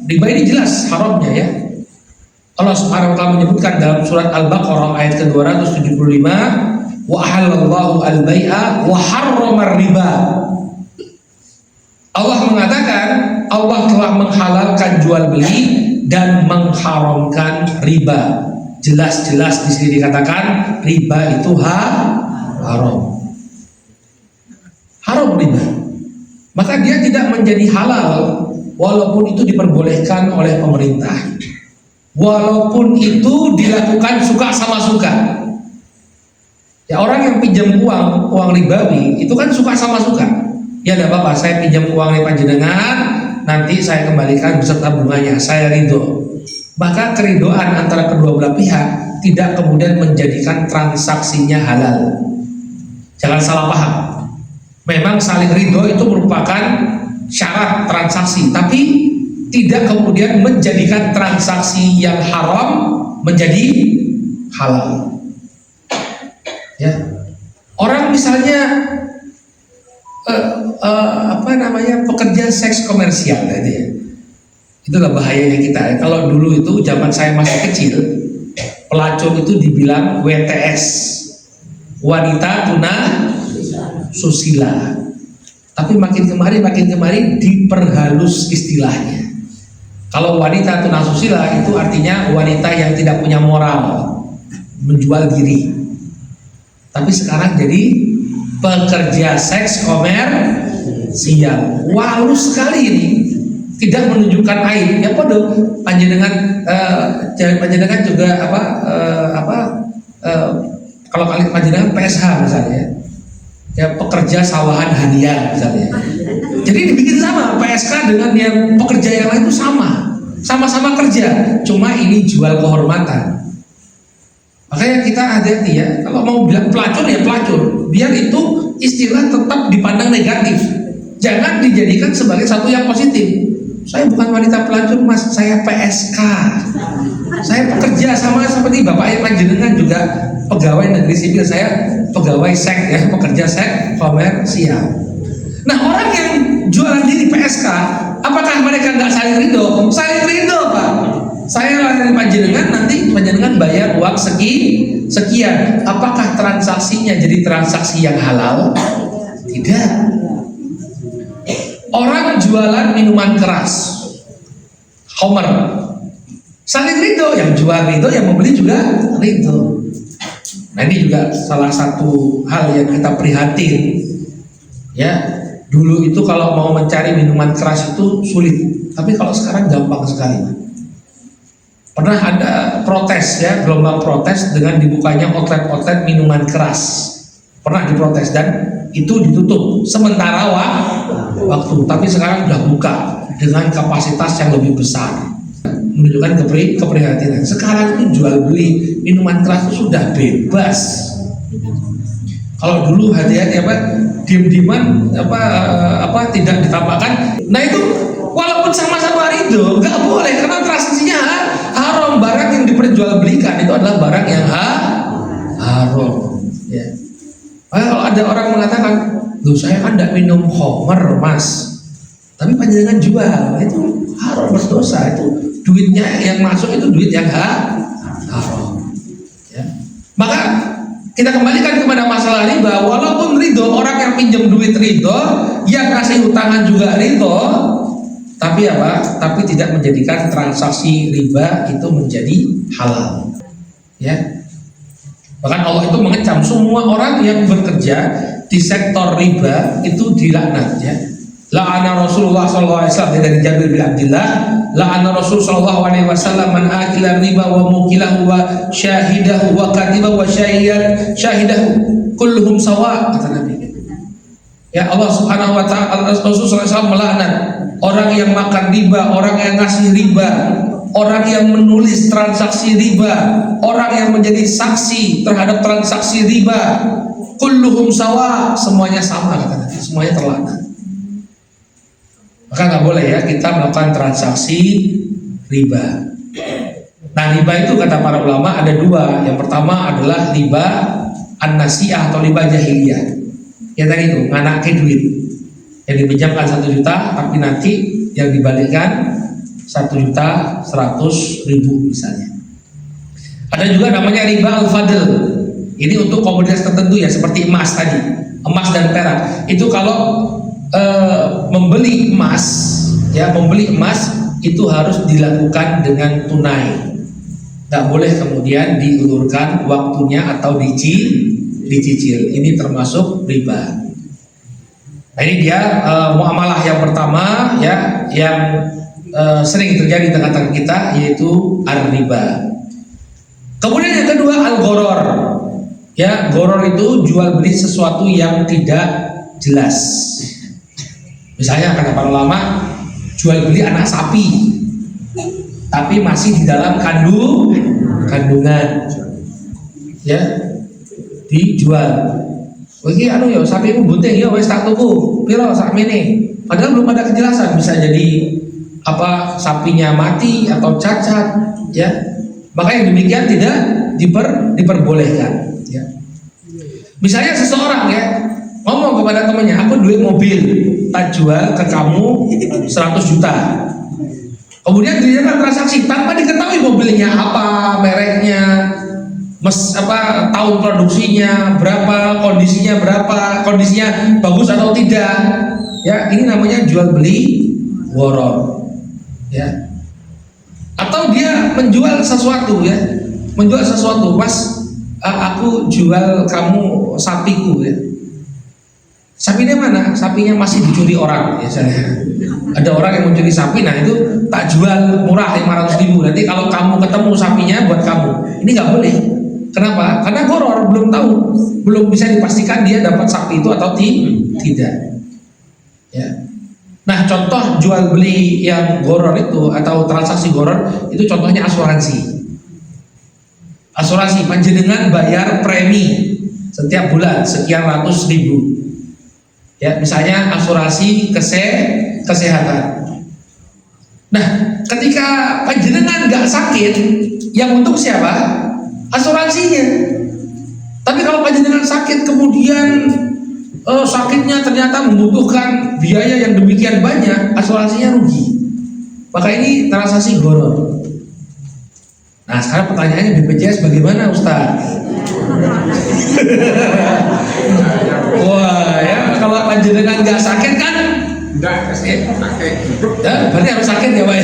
Riba ini jelas haramnya, ya. Allah Subhanahu wa taala menyebutkan dalam surat Al-Baqarah ayat ke-275, wa halallahu al-bai'a wa harrama riba. Allah mengatakan Allah telah menghalalkan jual beli dan mengharamkan riba. Jelas-jelas di sini dikatakan riba itu haram. Haram riba. Maka dia tidak menjadi halal walaupun itu diperbolehkan oleh pemerintah. Walaupun itu dilakukan suka sama suka. Ya, orang yang pinjam uang ribawi itu kan suka sama suka. Ya tidak apa-apa, saya pinjam uang dari panjenengan, nanti saya kembalikan beserta bunganya, saya ridho. Maka keridoan antara kedua belah pihak tidak kemudian menjadikan transaksinya halal. Jangan salah paham. Memang saling ridho itu merupakan syarat transaksi, tapi tidak kemudian menjadikan transaksi yang haram menjadi halal. Ya, orang misalnya pekerja seks komersial, ya. Itulah bahayanya kita, ya. Kalau dulu itu zaman saya masih kecil, pelacur itu dibilang WTS, wanita tuna susila. Tapi makin kemari diperhalus istilahnya. Kalau wanita tuna susila itu artinya wanita yang tidak punya moral, menjual diri. Tapi sekarang jadi pekerja seks komersial. Walus sekali ini. Tidak menunjukkan aib. Ya podo panjenengan juga kalau kalian panjenengan PSH misalnya, ya pekerja sawahan hadiah misalnya. Jadi dibikin sama, PSK dengan yang pekerja yang lain itu sama-sama kerja, cuma ini jual kehormatan. Makanya kita hati-hati, ya, kalau mau bilang pelacur ya pelacur, biar itu istilah tetap dipandang negatif, jangan dijadikan sebagai satu yang positif. Saya bukan wanita pelacur mas, saya PSK, saya pekerja sama seperti bapaknya panjenengan juga pegawai negeri sipil, saya pegawai seks, ya, pekerja seks komersial. Nah, orang yang jualan diri PSK, apakah mereka nggak saling ridho? Saling ridho, Pak. Saya layani panjenengan, nanti panjenengan bayar uang sekian. Apakah transaksinya jadi transaksi yang halal? Tidak. Orang jualan minuman keras, Homer, saling ridho, yang jual ridho, yang membeli juga ridho. Nah, ini juga salah satu hal yang kita prihatin, ya. Dulu itu kalau mau mencari minuman keras itu sulit, tapi kalau sekarang gampang sekali. Pernah ada protes, ya, gelombang protes dengan dibukanya outlet-outlet minuman keras. Pernah diprotes dan itu ditutup sementara waktu, tapi sekarang sudah buka dengan kapasitas yang lebih besar. menunjukkan keprihatinan. Sekarang itu jual beli minuman keras itu sudah bebas. Kalau dulu hati-hati diem-dieman tidak ditampakkan. Nah itu walaupun sama-sama ridho nggak boleh karena transaksinya haram. Barang yang diperjualbelikan itu adalah barang yang haram. Ya. Kalau ada orang mengatakan, loh saya kan tidak minum khamr mas, tapi panjenengan jual, itu haram, berdosa. Itu duitnya yang masuk itu duit yang haram. Ya. Maka kita kembalikan kepada masalah riba. Walaupun ridho, orang yang pinjam duit ridho, yang kasih utangan juga ridho, tapi tapi tidak menjadikan transaksi riba itu menjadi halal. Ya. Bahkan Allah itu mengecam semua orang yang bekerja di sektor riba itu dilaknat. Ya. La'ana Rasulullah SAW dari Jabir bin Abdullah, la'ana Rasul SAW man akila riba wa mukilahu wa syahidahu wa katibahu wa syahidahu kulluhum sawa, kata Nabi. Ya, Allah Subhanahu wa ta'ala, Rasul SAW melaknat orang yang makan riba, orang yang ngasih riba, orang yang menulis transaksi riba, orang yang menjadi saksi terhadap transaksi riba, kulluhum sawa, semuanya sama, kata Nabi, semuanya terlaknat. Maka nggak boleh ya kita melakukan transaksi riba. Nah, riba itu kata para ulama ada dua. Yang pertama adalah riba an-nasi'ah atau riba jahiliyah. Ya tadi itu nganake duit yang dipinjamkan 1 juta tapi nanti yang dibalikkan 1.100.000 misalnya. Ada juga namanya riba al-fadl. Ini untuk komoditas tertentu ya, seperti emas tadi, emas dan perak. Itu kalau membeli emas itu harus dilakukan dengan tunai, nggak boleh kemudian diulurkan waktunya atau dicicil. Ini termasuk riba. Nah, ini dia muamalah yang pertama ya, yang sering terjadi di tengah-tengah kita, yaitu ar-riba. Kemudian yang kedua al-gharar. Ya, gharar itu jual beli sesuatu yang tidak jelas. Misalnya kata para ulama, jual beli anak sapi tapi masih di dalam kandungan, ya, dijual. Iki ya sapimu bunting ya wis tak tuku piro sakmene, padahal belum ada kejelasan, bisa jadi sapinya mati atau cacat, ya. Maka yang demikian tidak diperbolehkan, ya. Misalnya seseorang ya ngomong kepada temannya, aku duit mobil, tak jual ke kamu 100 juta. Kemudian dilakukan transaksi tanpa diketahui mobilnya apa, mereknya, tahun produksinya berapa, kondisinya bagus atau tidak. Ya, ini namanya jual beli gharar. Ya. Atau dia menjual sesuatu, Mas, aku jual kamu sapiku, ya. Sapinya mana? Sapinya masih dicuri orang, biasanya. Ada orang yang mencuri sapi, nah itu tak jual murah 500.000. Nanti kalau kamu ketemu sapinya buat kamu, ini nggak boleh. Kenapa? Karena gharar, belum tahu, belum bisa dipastikan dia dapat sapi itu atau tidak. Ya. Nah, contoh jual beli yang gharar itu atau transaksi gharar itu contohnya asuransi. Asuransi, panjenengan bayar premi setiap bulan sekian ratus ribu. Ya, misalnya asuransi kesehatan. Nah, ketika panjenengan nggak sakit, yang untung siapa? Asuransinya. Tapi kalau panjenengan sakit kemudian sakitnya ternyata membutuhkan biaya yang demikian banyak, asuransinya rugi. Maka ini transaksi gharar. Nah, sekarang pertanyaannya BPJS bagaimana, Ustaz? Wah, ya kalau panjenengan nggak sakit kan? Ya, berarti harus sakit ya, Pak.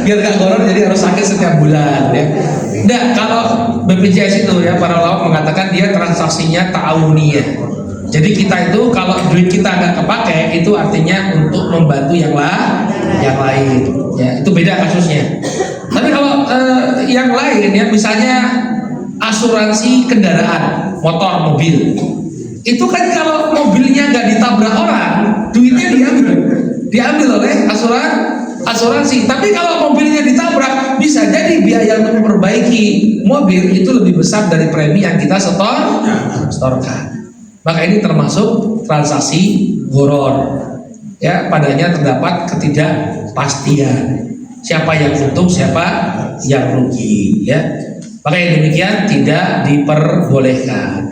Biar nggak gharar, jadi harus sakit setiap bulan, ya. Nggak, kalau BPJS itu ya, para ulama mengatakan dia transaksinya ta'awuniyah. Jadi kita itu kalau duit kita nggak kepake, itu artinya untuk membantu yang lain. Ya, itu beda kasusnya. Tapi kalau yang lain ya, misalnya asuransi kendaraan, motor, mobil, itu kan kalau mobilnya nggak ditabrak orang, duitnya diambil oleh asuransi. Tapi kalau mobilnya ditabrak, bisa jadi biaya untuk memperbaiki mobil itu lebih besar dari premi yang kita setorkan. Maka ini termasuk transaksi gharar. Ya, padanya terdapat ketidakpastian. Siapa yang untung, siapa yang rugi, ya. Maka yang demikian tidak diperbolehkan.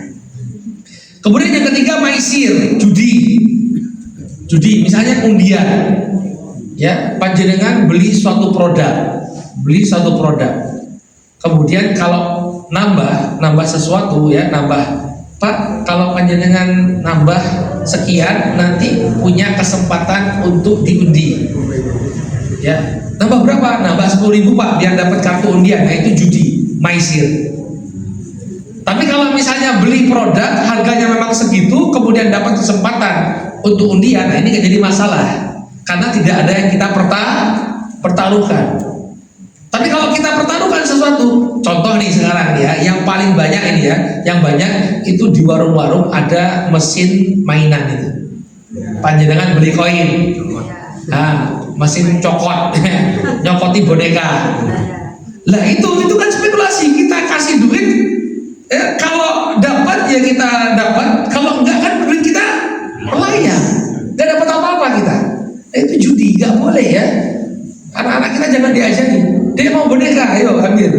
Kemudian yang ketiga, maisir, judi. Judi, misalnya undian. Ya, panjenengan beli suatu produk. Kemudian kalau nambah sesuatu, ya, Pak, kalau panjenengan nambah sekian, nanti punya kesempatan untuk diundi. Ya, nambah berapa? Nambah 10.000 Pak, biar dapat kartu undian. Nah, itu judi, maisir. Tapi kalau misalnya beli produk harganya memang segitu, kemudian dapat kesempatan untuk undian, nah ini nggak jadi masalah, karena tidak ada yang kita pertaruhkan. Tapi kalau kita pertaruhkan sesuatu, contoh nih sekarang ya, yang paling banyak ini ya, yang banyak itu di warung-warung ada mesin mainan itu. Panjenengan beli koin, nah, mesin cokot, nyokoti boneka. Lah itu kan spekulasi, kita kasih duit. Kalau dapat ya kita dapat, kalau enggak kan duit kita melayang, nggak dapat apa-apa kita. Itu judi, nggak boleh ya. Anak-anak kita jangan diajari. Dia mau boneka, ayo ambil.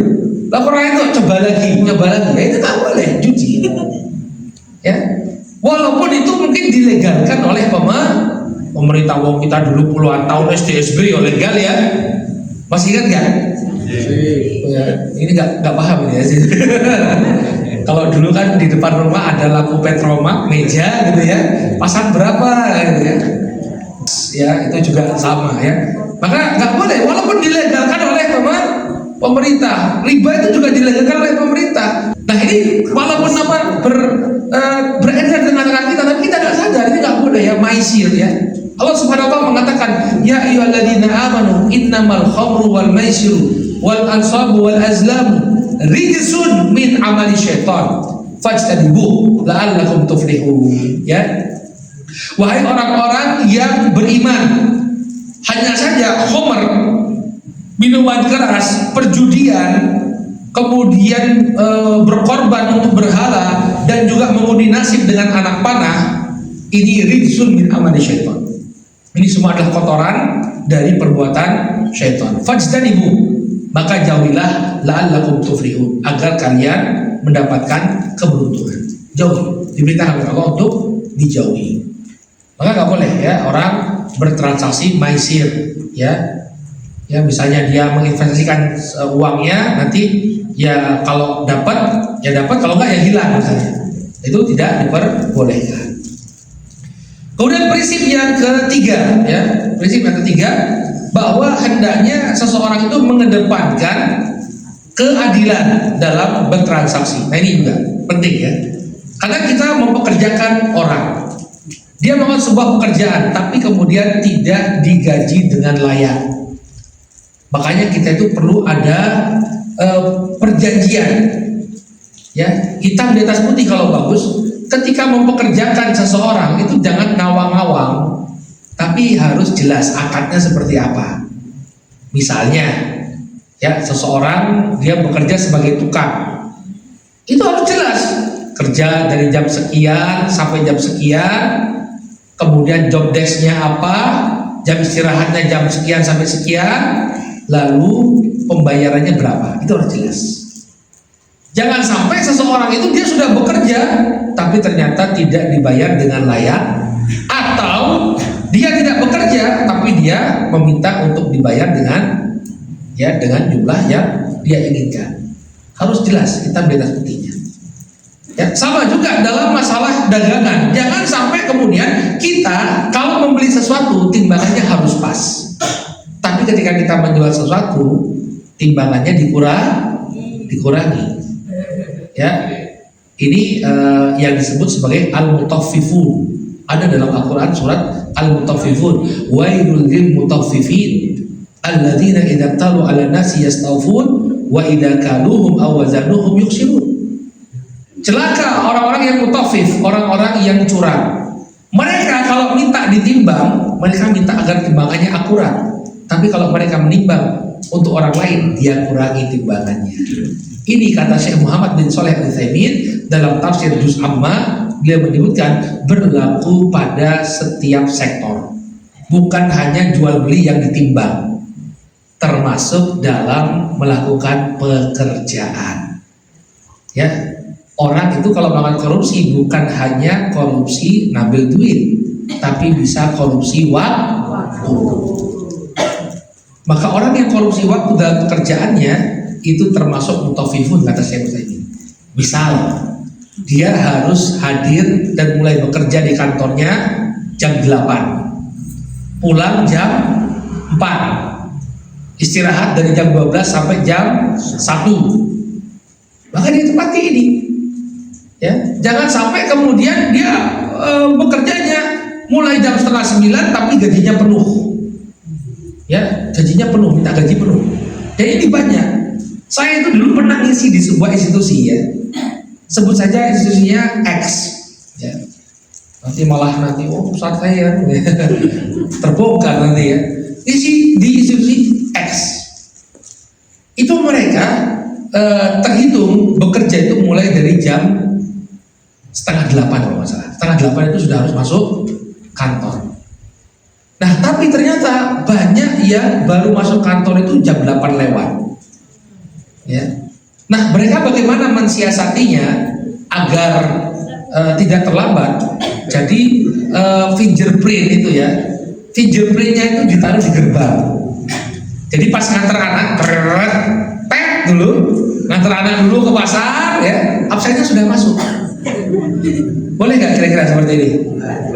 Lapor itu coba lagi. Ya, itu nggak boleh, judi. Ya, walaupun itu mungkin dilegalkan oleh pemerintah. Wong kita dulu puluhan tahun SD SB ya legal ya. Masih ingat nggak? Ya, ini nggak paham ini ya. Kalau dulu kan di depan rumah ada lampu petromak, meja gitu ya, pasang berapa gitu ya. Ya, itu juga sama ya. Maka nggak boleh, walaupun dilegalkan oleh pemerintah. Riba itu juga dilegalkan oleh pemerintah. Nah ini walaupun beredar di tengah-tengah kita, tapi kita nggak sadar, ini nggak boleh ya, maisir ya. Allah Subhanahu wa taala mengatakan, ya ayyuhalladzina amanu innamal khamru wal maisiru wal ansabu wal azlamu rijsun min amali syaitan fajtanibuh la'allakum tuflihun. Ya, wahai orang-orang yang beriman, hanya saja khamr, minuman keras, perjudian, kemudian berkorban untuk berhala, dan juga mengundi nasib dengan anak panah, ini rijsun min amali syaitan. Ini semua adalah kotoran dari perbuatan syaitan. Fajtanibuh, maka jauhilah la'allakum tuflihun, agar kalian mendapatkan keberuntungan. Jauhi, diberitakan oleh Allah untuk dijauhi. Maka nggak boleh ya orang bertransaksi maisir, ya misalnya dia menginvestasikan uangnya, nanti ya kalau dapat ya dapat, kalau nggak ya hilang misalnya. Itu tidak diperbolehkan. Kemudian prinsip yang ketiga, bahwa hendaknya seseorang itu mengedepankan keadilan dalam bertransaksi. Nah ini juga penting ya, karena kita mempekerjakan orang, dia melakukan sebuah pekerjaan, tapi kemudian tidak digaji dengan layak. Makanya kita itu perlu ada perjanjian, ya, hitam di atas putih kalau bagus. Ketika mempekerjakan seseorang itu jangan ngawang-ngawang, tapi harus jelas akadnya seperti apa. Misalnya, ya, seseorang dia bekerja sebagai tukang, itu harus jelas, kerja dari jam sekian sampai jam sekian, kemudian job desk-nya apa, jam istirahatnya jam sekian sampai sekian, lalu pembayarannya berapa, itu harus jelas. Jangan sampai seseorang itu dia sudah bekerja tapi ternyata tidak dibayar dengan layak, atau dia tidak bekerja tapi dia meminta untuk dibayar dengan jumlah yang dia inginkan. Harus jelas, hitam di atas putihnya. Ya, sama juga dalam masalah dagangan. Jangan sampai kemudian kita kalau membeli sesuatu timbangannya harus pas, tapi ketika kita menjual sesuatu timbangannya dikurangi. Ya, ini yang disebut sebagai al-mutaffifun. Ada dalam Al-Quran surat al-mutaffifun. Wailul lil mutaffifin alladzina idza talu 'alan nasi yastawfun wa idza kaluhum aw wazanuhum yukhsirun. Celaka orang-orang yang mutaffif, orang-orang yang curang. Mereka kalau minta ditimbang, mereka minta agar timbangannya akurat. Tapi kalau mereka menimbang, untuk orang lain, dia kurangi timbangannya. Ini kata Syekh Muhammad bin Shalih Al-Utsaimin dalam tafsir Juz Amma, dia menyebutkan berlaku pada setiap sektor, bukan hanya jual beli yang ditimbang, termasuk dalam melakukan pekerjaan. Ya, orang itu kalau melakukan korupsi bukan hanya korupsi ngambil duit, tapi bisa korupsi waktu. Maka orang yang korupsi waktu dalam pekerjaannya itu termasuk mutafifun, kata Syekh Utsaimin. Misal dia harus hadir dan mulai bekerja di kantornya jam 8, pulang jam 4, istirahat dari jam 12 sampai jam 1. Maka dia tepati ini. Ya, jangan sampai kemudian dia bekerjanya mulai jam 8:30 tapi gajinya penuh. Ya, gajinya penuh, minta gaji penuh. Dan ini banyak. Saya itu dulu pernah ngisi di sebuah institusi, ya. Sebut saja institusinya X. Ya. Nanti Ustaz saya terbongkar nanti ya. Isi di institusi X. Itu mereka terhitung bekerja itu mulai dari jam 7:30 kalau nggak salah. 7:30 itu sudah harus masuk kantor. Nah, tapi ternyata banyak yang baru masuk kantor itu jam 8 lewat. Ya. Nah, mereka bagaimana mensiasatinya agar tidak terlambat? Jadi fingerprint itu ya, fingerprintnya itu ditaruh di gerbang. Jadi pas nganter anak, tag dulu, nganter anak dulu ke pasar, ya, absennya sudah masuk. Boleh nggak kira-kira seperti ini?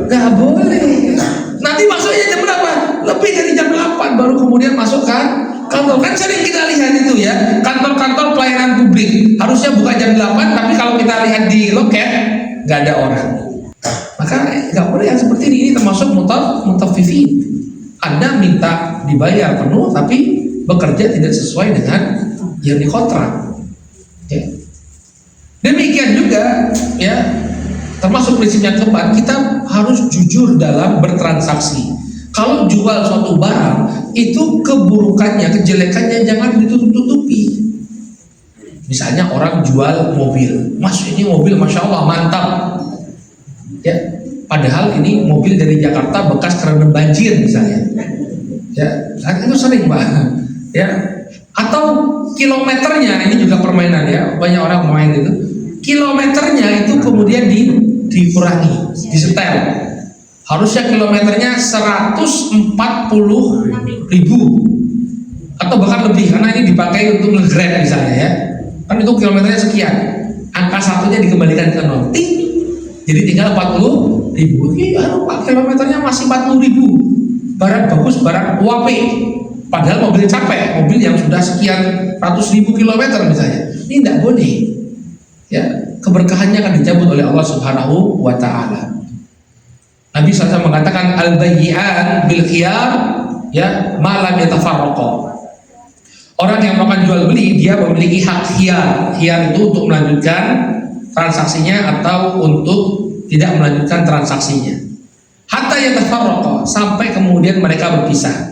Nggak boleh. Nanti masuknya jam berapa? Lebih dari jam 8 baru kemudian masuk kantor. Kan sering kita lihat itu ya, kantor-kantor pelayanan publik harusnya buka jam 8, tapi kalau kita lihat di loket nggak ada orang. Maka nggak boleh yang seperti ini termasuk mutafifin. Anda minta dibayar penuh tapi bekerja tidak sesuai dengan yang dikontrak. Ya. Demikian juga ya, termasuk prinsip yang keempat, kita harus jujur dalam bertransaksi. Kalau jual suatu barang, itu keburukannya, kejelekannya jangan ditutup-tutupi. Misalnya orang jual mobil, Mas ini mobil Masya Allah mantap, ya, padahal ini mobil dari Jakarta bekas terendam banjir misalnya, ya, itu sering Pak, ya. Atau kilometernya, ini juga permainan ya, banyak orang main itu. Kilometernya itu kemudian dikurangi, disetel. Harusnya kilometernya 140.000 atau bahkan lebih, karena ini dipakai untuk nge-grab misalnya ya. Kan itu kilometernya sekian, angka satunya dikembalikan ke 0, ting. Jadi tinggal 40.000. Pak, kilometernya masih 40.000. Barang bagus, barang UAP. Padahal mobil capek, mobil yang sudah sekian ratus ribu kilometer misalnya. Ini tidak boleh. Ya, keberkahannya akan dicabut oleh Allah Subhanahu wa taala. Nabi SAW mengatakan al-bayyi'an bil khiyar, ya, ma lam yatafarraqa. Orang yang melakukan jual beli dia memiliki hak khiyar. Khiyar itu untuk melanjutkan transaksinya atau untuk tidak melanjutkan transaksinya. Hatta yatafarraqa, sampai kemudian mereka berpisah.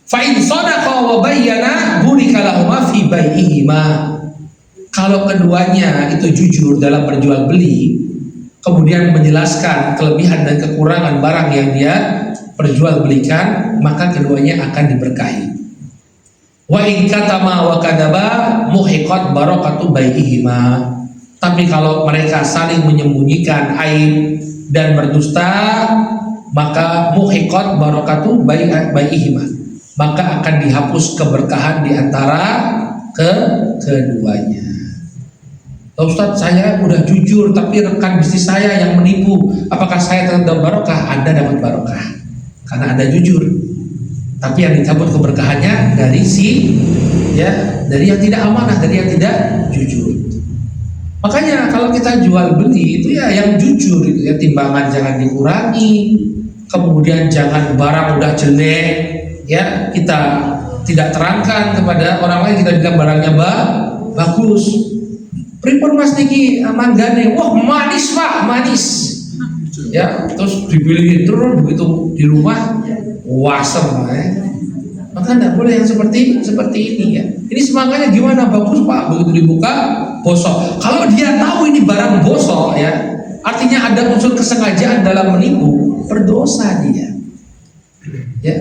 Fa in sadaqa wa bayyana burika lahuma fi bai'ihima. Kalau keduanya itu jujur dalam berjual beli, kemudian menjelaskan kelebihan dan kekurangan barang yang dia perjualbelikan, maka keduanya akan diberkahi. Wa in katama wa kadaba muhiqat barakatu bai'ihima. Tapi kalau mereka saling menyembunyikan aib dan berdusta, maka muhiqat barakatu bai'ihima, maka akan dihapus keberkahan di antara keduanya. Ustaz, saya udah jujur tapi rekan bisnis saya yang menipu, apakah saya tetap barokah? Anda dapat barokah karena Anda jujur, tapi yang dicabut keberkahannya dari dari yang tidak amanah, dari yang tidak jujur. Makanya kalau kita jual beli itu ya yang jujur itu ya, timbangan jangan dikurangi, kemudian jangan barang udah jelek ya kita tidak terangkan kepada orang lain, kita bilang barangnya bagus. Pripun Mas niki manggane, wah manis Pak, manis. Ya, terus dibeli terus begitu di rumah wasem, maka Maka tidak boleh yang seperti ini ya. Ini semangatnya gimana? Bagus Pak, begitu dibuka bosok. Kalau dia tahu ini barang bosok ya, artinya ada unsur kesengajaan dalam menipu, berdosa dia. Ya,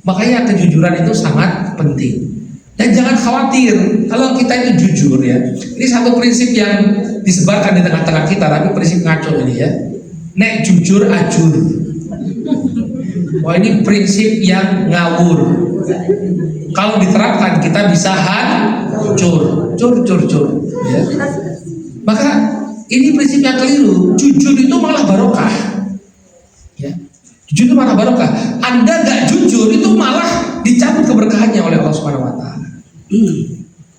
makanya kejujuran itu sangat penting. Dan jangan khawatir kalau kita itu jujur ya. Ini satu prinsip yang disebarkan di tengah-tengah kita, tapi prinsip ngaco ini ya. Nek jujur ajur. Wah, ini prinsip yang ngawur. Kalau diterapkan kita bisa hancur, cur. Ya. Maka ini prinsip yang keliru. Jujur itu malah barokah. Ya. Jujur itu malah barokah. Anda nggak jujur itu malah dicabut keberkahannya oleh Allah Subhanahu Wa Taala.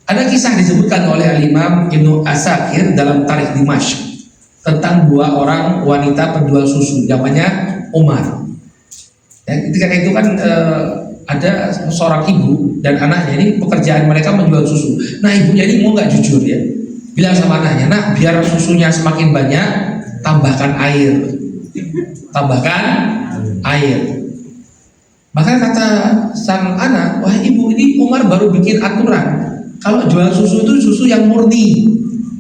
Ada kisah disebutkan oleh Al-Imam Ibnu Asakir dalam Tarikh Dimashq tentang dua orang wanita penjual susu, namanya Umar. Dan ketika itu kan ada seorang ibu dan anaknya, ini pekerjaan mereka menjual susu. Nah ibunya ini mau nggak jujur ya, bilang sama anaknya, nak biar susunya semakin banyak tambahkan air. Maka kata sang anak, wah ibu, ini Umar baru bikin aturan kalau jual susu itu susu yang murni,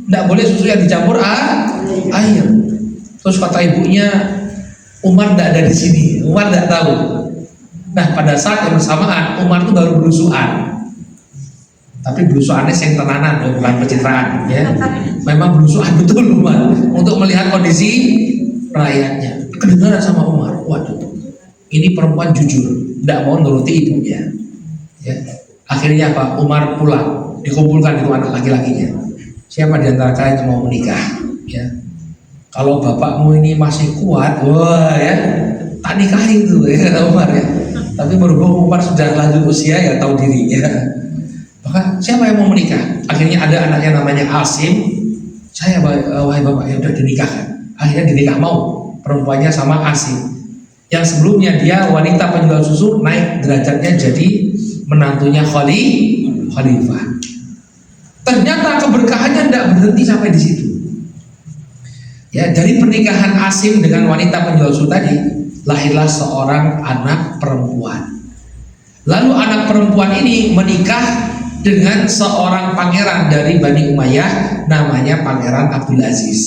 tidak boleh susu yang dicampur air. Terus kata ibunya, Umar tidak ada di sini, Umar tidak tahu. Nah pada saat yang bersamaan Umar itu baru belusuan, tapi belusuannya yang tenanan, bukan pencitraan ya. Memang belusuan betul Umar untuk melihat kondisi rakyatnya. Kedengaran sama Umar, waduh, ini perempuan jujur, tidak mau nuruti ibunya. Ya. Akhirnya apa? Umar pulang, dikumpulkan itu anak laki-lakinya. Siapa di antara kalian yang mau menikah? Ya. Kalau bapakmu ini masih kuat, wah ya, tak nikahin tuh ya kata Umar ya. Tapi berhubung Umar sudah lanjut usia ya tahu dirinya. Maka siapa yang mau menikah? Akhirnya ada anaknya namanya Asim. Saya wahai bapak, ya udah dinikahkan. Akhirnya dinikah mau perempuannya sama Asim. Yang sebelumnya dia wanita penjual susu, naik derajatnya jadi menantunya khalifah. Ternyata keberkahannya tidak berhenti sampai di situ. Ya, dari pernikahan Asim dengan wanita penjual susu tadi lahirlah seorang anak perempuan. Lalu anak perempuan ini menikah dengan seorang pangeran dari Bani Umayyah, namanya Pangeran Abdul Aziz.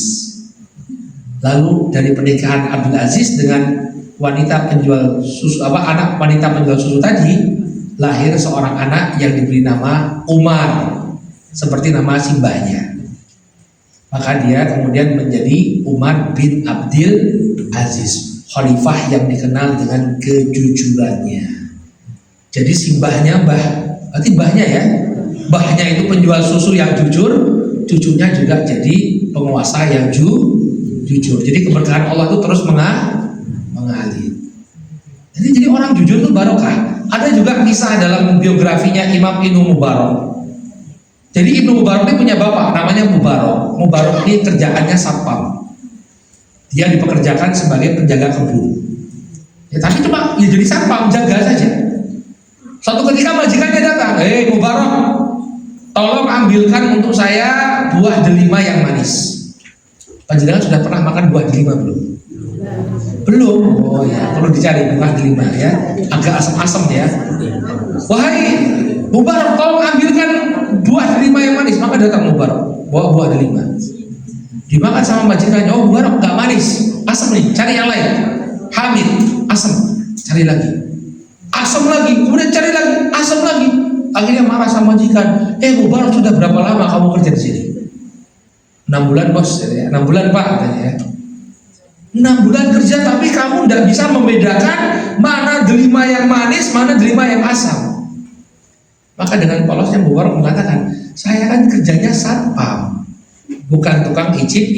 Lalu dari pernikahan Abdul Aziz dengan wanita penjual susu, anak wanita penjual susu tadi, lahir seorang anak yang diberi nama Umar, seperti nama simbahnya. Maka dia kemudian menjadi Umar bin Abdul Aziz, khalifah yang dikenal dengan kejujurannya. Jadi simbahnya berarti mbahnya ya, mbahnya itu penjual susu yang jujur, cucunya juga jadi penguasa yang jujur. Jadi keberkahan Allah itu terus mengalir. Jadi orang jujur itu barokah. Ada juga kisah dalam biografinya Imam Ibnu Mubarak. Jadi Ibnu Mubarak ini punya bapak namanya Mubarak. Mubarak ini kerjaannya satpam. Dia dipekerjakan sebagai penjaga kebun. Ya, tapi cuma ya jadi satpam, jaga saja. Suatu ketika majikannya datang, Mubarak, tolong ambilkan untuk saya buah delima yang manis. Panjenengan sudah pernah makan buah delima belum? Belum. Oh ya, perlu dicari buah delima ya, agak asam-asam ya. Wahai Mubarak, tolong ambilkan buah delima yang manis. Maka datang Mubarak, bawa buah delima. Dimakan sama majikannya. Oh Mubarak, nggak manis, asam nih, cari yang lain. Hamid, asam, cari lagi. Asam lagi, kemudian cari lagi, asam lagi. Akhirnya marah sama majikan. Mubarak, sudah berapa lama kamu kerja di sini? 6 bulan bos, ya. 6 bulan pak katanya ya. 6 bulan kerja tapi kamu tidak bisa membedakan mana delima yang manis, mana delima yang asam. Maka dengan polosnya Mubarak mengatakan, saya kan kerjanya satpam, bukan tukang icip.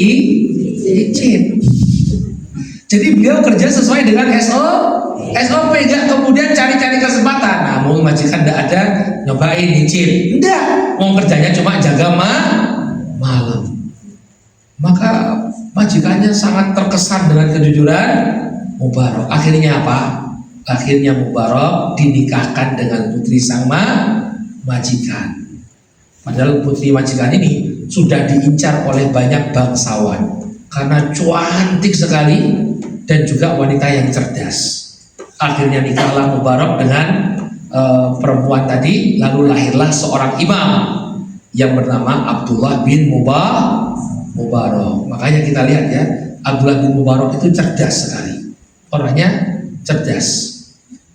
Jadi beliau kerja sesuai dengan SOP, gak kemudian cari-cari kesempatan. Namun majikan tidak ada nyobain icip, tidak, mau kerjanya cuma jaga malam. Maka majikannya sangat terkesan dengan kejujuran Mubarak. Akhirnya apa? Akhirnya Mubarak dinikahkan dengan putri sang majikan. Padahal putri majikan ini sudah diincar oleh banyak bangsawan karena cantik sekali dan juga wanita yang cerdas. Akhirnya nikahlah Mubarak dengan perempuan tadi, lalu lahirlah seorang imam yang bernama Abdullah bin Mubarak. Makanya kita lihat ya, Abdullah bin Mubarak itu cerdas sekali, orangnya cerdas,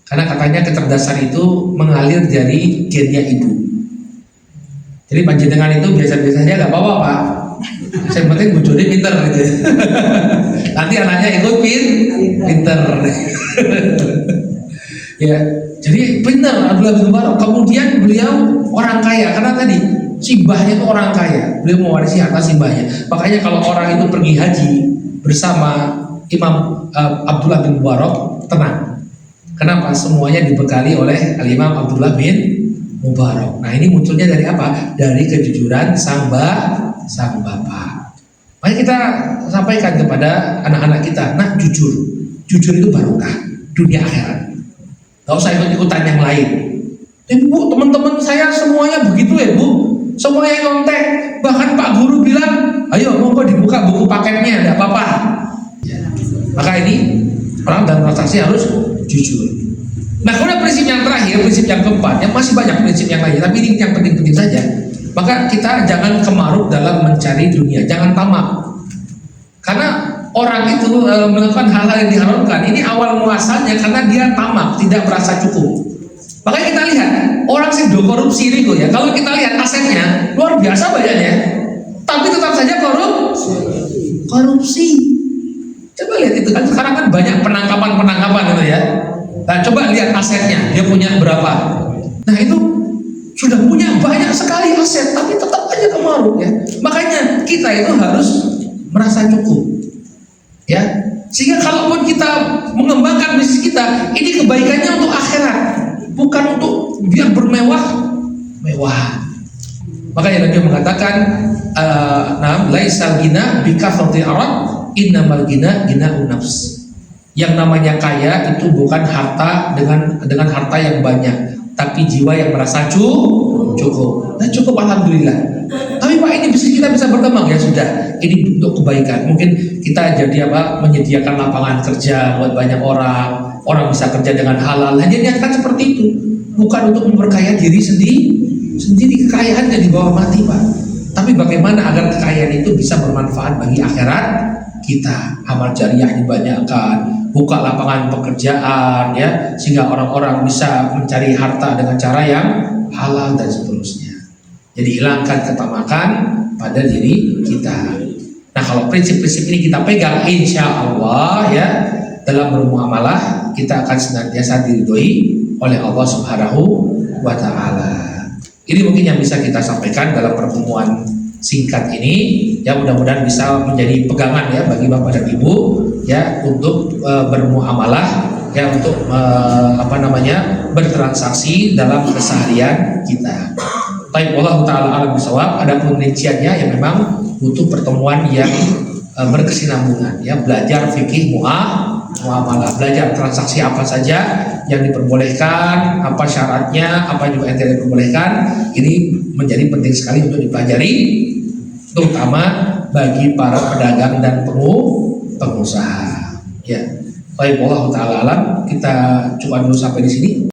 karena katanya kecerdasan itu mengalir dari gennya ibu. Jadi panjenengan itu biasa-biasa saja nggak apa-apa Pak, yang penting bujurnya pinter gitu. Nanti anaknya ikut pinter. Ya, jadi benar Abdullah bin Mubarak. Kemudian beliau orang kaya, karena tadi simbahnya itu orang kaya, beliau mewarisi harta simbahnya. Makanya kalau orang itu pergi haji bersama Imam Abdullah bin Mubarak, tenang. Kenapa? Semuanya dibekali oleh Imam Abdullah bin Mubarak. Nah, ini munculnya dari apa? Dari kejujuran sang bapak. Mari kita sampaikan kepada anak-anak kita, nah jujur itu barokah dunia akhirat. Gak usah ikut-ikutan yang lain. Bu, teman-teman saya semuanya begitu ya Bu, semuanya nyontek. Bahkan Pak Guru bilang, ayo monggo dibuka buku paketnya, tidak apa-apa. Maka ini orang dalam transaksi harus jujur. Nah, kemudian prinsip yang terakhir, prinsip yang keempat, yang masih banyak prinsip yang lain, tapi ini yang penting-penting saja. Maka kita jangan kemaruk dalam mencari dunia, jangan tamak. Karena orang itu melakukan hal-hal yang diharamkan, ini awal muasalnya karena dia tamak, tidak merasa cukup. Makanya kita lihat orang sih do korupsi ini ya. Kalau kita lihat asetnya luar biasa banyaknya, tapi tetap saja korupsi. Coba lihat itu kan, sekarang kan banyak penangkapan gitu ya. Nah, coba lihat asetnya, dia punya berapa. Nah, itu sudah punya banyak sekali aset, tapi tetap aja kemaruk ya. Makanya kita itu harus merasa cukup. Ya, sehingga kalaupun kita mengembangkan bisnis kita, ini kebaikannya untuk akhirat, bukan untuk biar bermewah-mewah. Makanya Nabi mengatakan, laisal ghina bikathrati arad, innamal ghina ghina'un nafs. Yang namanya kaya itu bukan harta dengan harta yang banyak, tapi jiwa yang merasa cukup. Dan cukup alhamdulillah. Tapi Pak, ini bisnis kita bisa berkembang, ya sudah, ini untuk kebaikan. Mungkin kita jadi menyediakan lapangan kerja buat banyak orang bisa kerja dengan halal. Hanya niatkan seperti itu, bukan untuk memperkaya diri sendiri. Kekayaan jadi bawa mati Pak, tapi bagaimana agar kekayaan itu bisa bermanfaat bagi akhirat kita. Amal jariah dibanyakkan, buka lapangan pekerjaan ya, sehingga orang-orang bisa mencari harta dengan cara yang halal dan seterusnya. Jadi hilangkan ketamakan pada diri kita. Nah, kalau prinsip-prinsip ini kita pegang, insya Allah ya, dalam bermuamalah kita akan senantiasa diridhoi oleh Allah Subhanahu wa Ta'ala. Ini mungkin yang bisa kita sampaikan dalam pertemuan singkat ini. Ya, mudah-mudahan bisa menjadi pegangan ya bagi Bapak dan Ibu ya untuk bermuamalah ya, untuk bertransaksi dalam keseharian kita. Baik, Allah Ta'ala alam bisawab. Adapun rinciannya yang memang butuh pertemuan yang berkesinambungan ya, belajar fikih muamalah, belajar transaksi apa saja yang diperbolehkan, apa syaratnya, apa juga yang tidak diperbolehkan. Ini menjadi penting sekali untuk dipelajari, terutama bagi para pedagang dan pengusaha ya. Baik, Allah Ta'ala alam. Kita coba dulu sampai di sini.